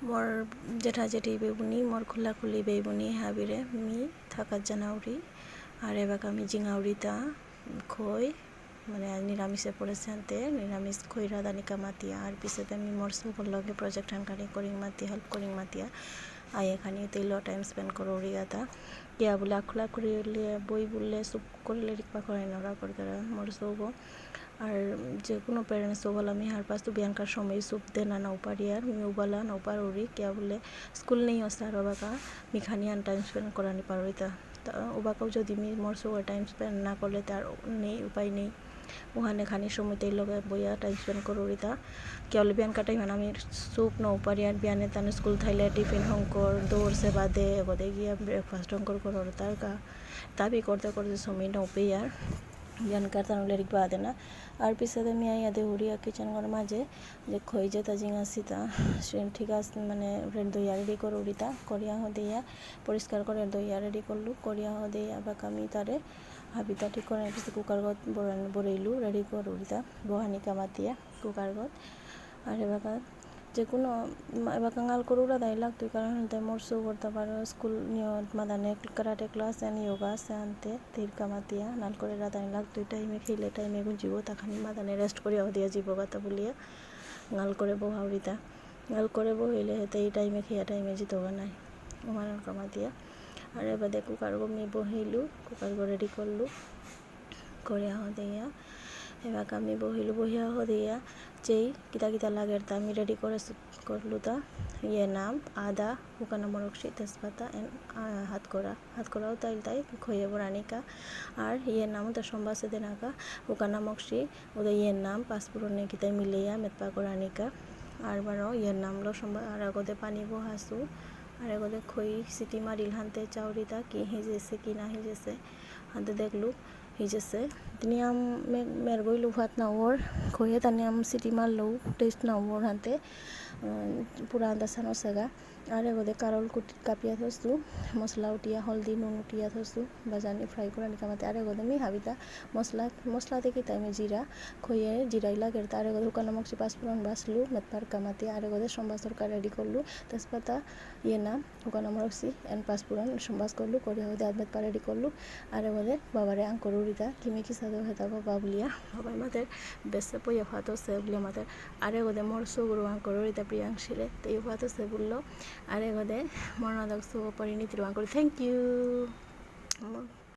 मोर जेठा जेठी बेबुनी मोर खुला खुली बेबुनी हाबिरे मी थाका জানুয়ারি আর এবার আমি জিঙাউরিতা খই মানে নিরামিষে পড়েছে আনতে নিরামিষ খইরা দানিকা মাতিয়া আর পিছতে আমি মোর সবর লগে প্রজেক্ট হানখানি করিং মাতি হেল্প করিং মাতিয়া আই এখানে তেল টাইম স্পেন্ড করো রিয়াতা কিয়া বলে আখলা করিলে বই বললে চুপ করিলে রিকপা করে নরা করে মোর সব আর যে কোনো প্যারেন্টস বল আমি হার পাস তো বিয়ানকার সময় সুপ দে না উপারি আর মি উবালা না উপার উড়ি কিয়া বলে স্কুল নেই অসার বাবা মিখানিয়ান টাইম স্পেন্ড করানি পারোইতা ওবাকেও যদি মি মোর সব টাইম স্পেন্ড না করলে তার নেই উপায় নেই ওখানে খানি সময় তেল লগে বইয়া টাইম স্পেন্ড করো রিতা কেবল বিয়ানকা টাইম আমি সুপ ন উপারি আর বিয়ানে তানে স্কুল থাইলে টিফিন হংকর দৌড় সে বাদে এগোদে গিয়া ব্রেকফাস্ট হংকর করো তার কা তাবি করতে করতে সময় ন উপে আর বিয়ানকার তানুলে রিক বাদে না আর পিছতে আমি আইয়াদে হুড়িয়া কিচেন ঘর মাঝে যে খই যে তা জিঙা সিতা ঠিক আছে মানে দইয়া রেডি করো রিতা করিয়া দিয়া পরিষ্কার করে দইয়া রেডি করলু করিয়া দিয়া বা আমি তারে হাবিতা ঠিক করে পিছতে কুকার গত বড়াইলু রেডি করো রিতা বহানি কামাতিয়া কুকার গত আর এবার যে কোনো এবার কাঙাল করুরা দাই লাগতো কারণ মোর শো করতে পারো স্কুল নিয়ত মাদানে কারাটে ক্লাস এন্ড যোগা আছে আনতে তীর কামাতিয়া নাল করে রাদাই লাগতো টাইমে খেলে টাইমে গুঞ্জিব তাখানি মাদানে রেস্ট করিয়া দিয়া জীব কথা বলিয়া গাল করে বহাউরিতা গাল করে বহিলে হেতে এই টাইমে খেয়া টাইমে জিত নাই ওমানার কামাতিয়া আর এবার দেখ কুকার গমি বহিলু কুকার রেডি করলু করিয়া দিয়া এবার আমি বহিলু বহিয়া দিয়া যেই কিতা কিতা লাগে তা আমি রেডি করে করলু তা ইয়ে নাম আদা শুকানো মরকশি তেজপাতা এন্ড হাতকড়াও তাই খইয়ে বরানিকা আর ইয়ে নাম তার সম্বাসে দেনাকা শুকানা মকশি ওদের ইয়ের নাম পাঁচফোড়নে কিতাই মিলিয়া মেতপা করানিকা আর বারো ইয়ের নাম লো সম্বা আর আগতে পানি বহাসু আর আগতে খই সিটি মারিল হানতে চাউরিতা কি হিজেছে কি না হিজেছে হানতে দেখলু হিজেছে তিনিয়াম মেরগইলু ভাত না ওর খইয়ে তানিয়াম সিটি মারলু টেস্ট না ওর হানতে পুরা আন্দাসানো সেগা আর এগোদে কারল কুটি কাপিয়া থসু মশলা উঠিয়া হলদি নুন উঠিয়া থসু বাজানি ফ্রাই করে নিকামাতে আর এগোদে মি হাবিতা মশলা থেকে তাইমে জিরা খইয়ে জিরাই লাগে আর এগোদে হুকানো মক্সি পাঁচফোড়ন বাসলু মেতপার কামাতে আর এগোদে সম্বাস তরকারি রেডি করলু তেজপাতা ইয়ে না হুকানো মরক্সি এন্ড পাঁচফোড়ন সম্বাস করলু করে হদে আদ মেতপা রেডি করলু আর এগোদে বাবারে আঙ্কর উড়িতা কিমি কি সাদা হেতা বাবা বলিয়া বাবাই মাদের বেসে পইয়া ভাতও সে বলিয়া মাদের আর এগোদে মোর সুগুরু আঙ্কর উড়িতা প্রিয়াংশিলে তো এই ভাতও সে বললো আর এগোদে মরনাদক সু পরিণীতির আঙ্কর থ্যাংক ইউ